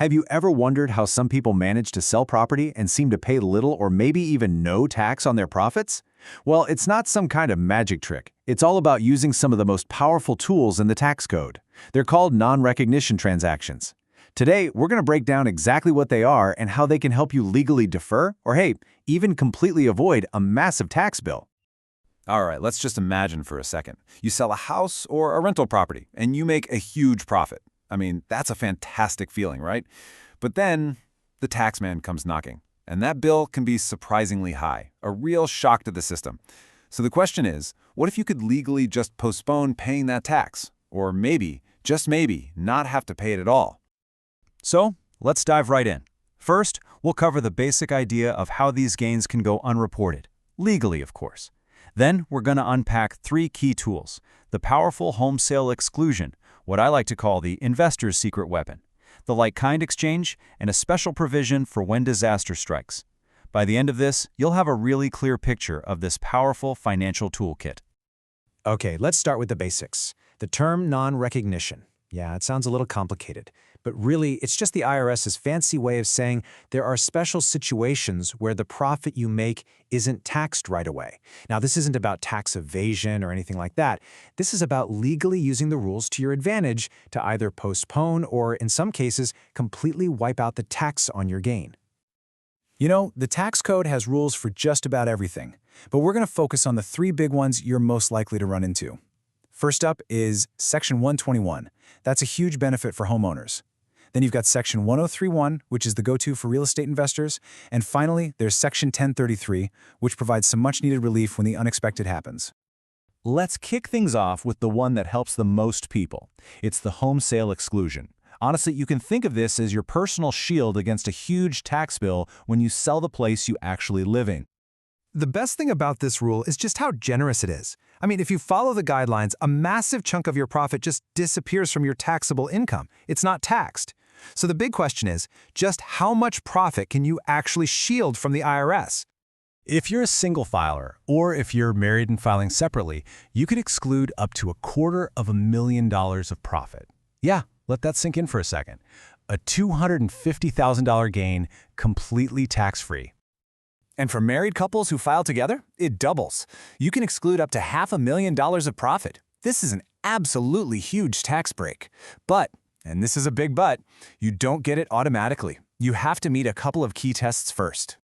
Have you ever wondered how some people manage to sell property and seem to pay little or maybe even no tax on their profits? Well, it's not some kind of magic trick. It's all about using some of the most powerful tools in the tax code. They're called non-recognition transactions. Today, we're going to break down exactly what they are and how they can help you legally defer or, hey, even completely avoid a massive tax bill. All right, let's just imagine for a second. You sell a house or a rental property, and you make a huge profit. I mean, that's a fantastic feeling, right? But then the tax man comes knocking, and that bill can be surprisingly high, a real shock to the system. So the question is, what if you could legally just postpone paying that tax? Or maybe, just maybe, not have to pay it at all? So, let's dive right in. First, we'll cover the basic idea of how these gains can go unreported, legally, of course. Then, we're going to unpack three key tools: the powerful home sale exclusion, what I like to call the investor's secret weapon, the like-kind exchange, and a special provision for when disaster strikes. By the end of this, you'll have a really clear picture of this powerful financial toolkit. Okay, let's start with the basics. The term non-recognition. Yeah, it sounds a little complicated, but really, it's just the IRS's fancy way of saying there are special situations where the profit you make isn't taxed right away. Now, this isn't about tax evasion or anything like that. This is about legally using the rules to your advantage to either postpone or, in some cases, completely wipe out the tax on your gain. You know, the tax code has rules for just about everything, but we're going to focus on the three big ones you're most likely to run into. First up is Section 121. That's a huge benefit for homeowners. Then you've got Section 1031, which is the go-to for real estate investors. And finally, there's Section 1033, which provides some much-needed relief when the unexpected happens. Let's kick things off with the one that helps the most people. It's the home sale exclusion. Honestly, you can think of this as your personal shield against a huge tax bill when you sell the place you actually live in. The best thing about this rule is just how generous it is. I mean, if you follow the guidelines, a massive chunk of your profit just disappears from your taxable income. It's not taxed. So the big question is, just how much profit can you actually shield from the IRS? If you're a single filer, or if you're married and filing separately, you could exclude up to $250,000 of profit. Yeah, let that sink in for a second. A $250,000 gain, completely tax-free. And for married couples who file together, it doubles. You can exclude up to $500,000 of profit. This is an absolutely huge tax break. But, and this is a big but, you don't get it automatically. You have to meet a couple of key tests first.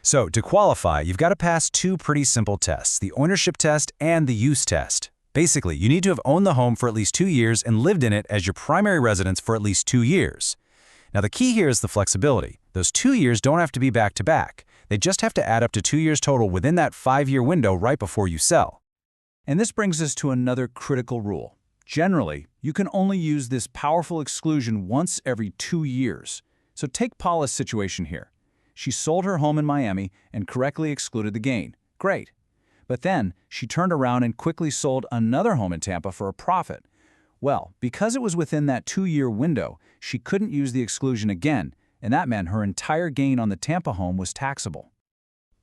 So, to qualify, you've got to pass two pretty simple tests, the ownership test and the use test. Basically, you need to have owned the home for at least 2 years and lived in it as your primary residence for at least 2 years. Now, the key here is the flexibility. Those 2 years don't have to be back-to-back. They just have to add up to 2 years total within that 5-year window right before you sell. And this brings us to another critical rule. Generally, you can only use this powerful exclusion once every 2 years. So take Paula's situation here. She sold her home in Miami and correctly excluded the gain. Great. But then she turned around and quickly sold another home in Tampa for a profit. Well, because it was within that 2-year window, she couldn't use the exclusion again, and that meant her entire gain on the Tampa home was taxable.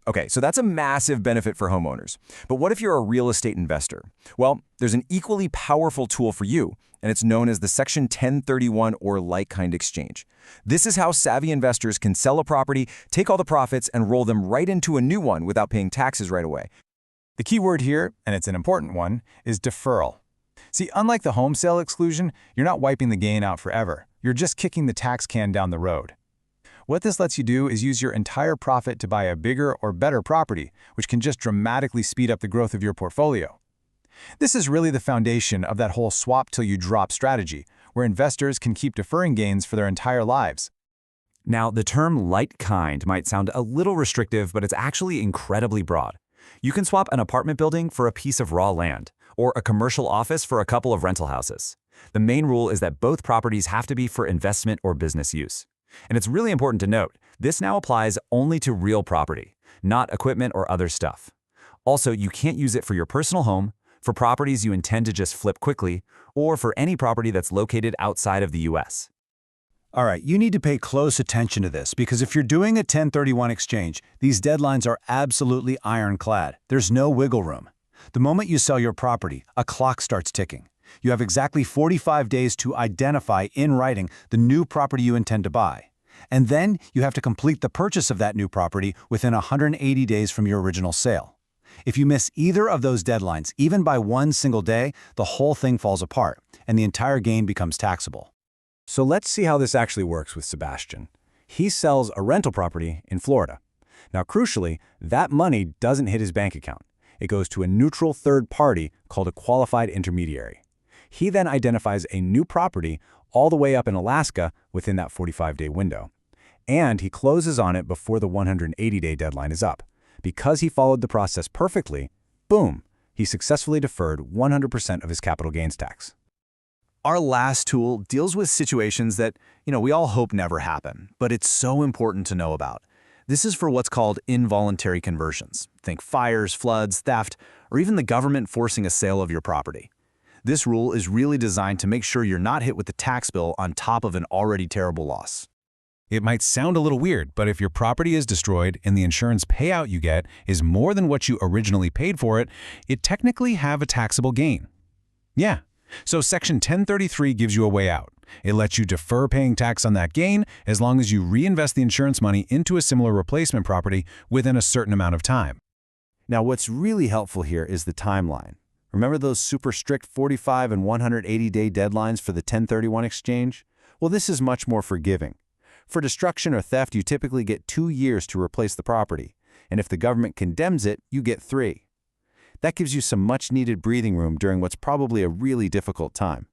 Okay, so that's a massive benefit for homeowners. But what if you're a real estate investor? Well, there's an equally powerful tool for you, and it's known as the Section 1031 or like-kind exchange. This is how savvy investors can sell a property, take all the profits, and roll them right into a new one without paying taxes right away. The key word here, and it's an important one, is deferral. See, unlike the home sale exclusion, you're not wiping the gain out forever. You're just kicking the tax can down the road. What this lets you do is use your entire profit to buy a bigger or better property, which can just dramatically speed up the growth of your portfolio. This is really the foundation of that whole swap till you drop strategy, where investors can keep deferring gains for their entire lives. Now, the term like-kind might sound a little restrictive, but it's actually incredibly broad. You can swap an apartment building for a piece of raw land, or a commercial office for a couple of rental houses. The main rule is that both properties have to be for investment or business use. And it's really important to note, this now applies only to real property, not equipment or other stuff. Also, you can't use it for your personal home, for properties you intend to just flip quickly, or for any property that's located outside of the U.S. All right, you need to pay close attention to this because if you're doing a 1031 exchange, these deadlines are absolutely ironclad. There's no wiggle room. The moment you sell your property, a clock starts ticking. You have exactly 45 days to identify in writing the new property you intend to buy. And then you have to complete the purchase of that new property within 180 days from your original sale. If you miss either of those deadlines, even by one single day, the whole thing falls apart, and the entire gain becomes taxable. So let's see how this actually works with Sebastian. He sells a rental property in Florida. Now, crucially, that money doesn't hit his bank account. It goes to a neutral third party called a qualified intermediary. He then identifies a new property all the way up in Alaska within that 45-day window. And he closes on it before the 180-day deadline is up. Because he followed the process perfectly, boom, he successfully deferred 100% of his capital gains tax. Our last tool deals with situations that, we all hope never happen, but it's so important to know about. This is for what's called involuntary conversions. Think fires, floods, theft, or even the government forcing a sale of your property. This rule is really designed to make sure you're not hit with the tax bill on top of an already terrible loss. It might sound a little weird, but if your property is destroyed and the insurance payout you get is more than what you originally paid for it, it technically have a taxable gain. Yeah. So Section 1033 gives you a way out. It lets you defer paying tax on that gain as long as you reinvest the insurance money into a similar replacement property within a certain amount of time. Now, what's really helpful here is the timeline. Remember those super strict 45 and 180-day deadlines for the 1031 exchange? Well, this is much more forgiving. For destruction or theft, you typically get 2 years to replace the property, and if the government condemns it, you get 3. That gives you some much-needed breathing room during what's probably a really difficult time.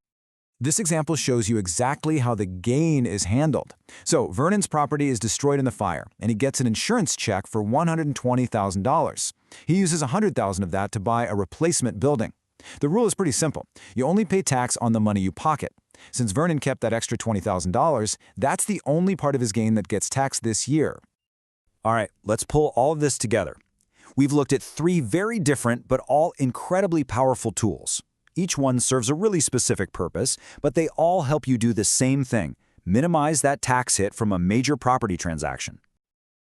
This example shows you exactly how the gain is handled. So Vernon's property is destroyed in the fire, and he gets an insurance check for $120,000. He uses $100,000 of that to buy a replacement building. The rule is pretty simple. You only pay tax on the money you pocket. Since Vernon kept that extra $20,000, that's the only part of his gain that gets taxed this year. All right, let's pull all of this together. We've looked at 3 very different but all incredibly powerful tools. Each one serves a really specific purpose, but they all help you do the same thing: minimize that tax hit from a major property transaction.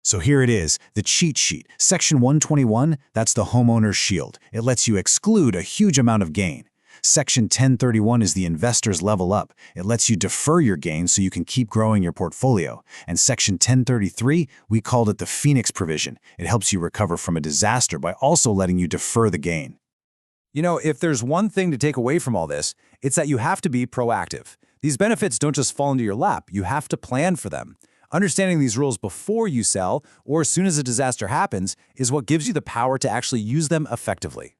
So here it is, the cheat sheet. Section 121, that's the homeowner's shield. It lets you exclude a huge amount of gain. Section 1031 is the investor's level up. It lets you defer your gain so you can keep growing your portfolio. And Section 1033, we called it the Phoenix provision. It helps you recover from a disaster by also letting you defer the gain. If there's one thing to take away from all this, it's that you have to be proactive. These benefits don't just fall into your lap, you have to plan for them. Understanding these rules before you sell, or as soon as a disaster happens, is what gives you the power to actually use them effectively.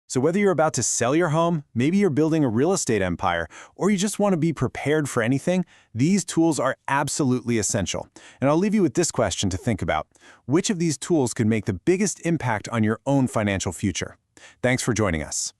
So whether you're about to sell your home, maybe you're building a real estate empire, or you just want to be prepared for anything, these tools are absolutely essential. And I'll leave you with this question to think about. Which of these tools could make the biggest impact on your own financial future? Thanks for joining us.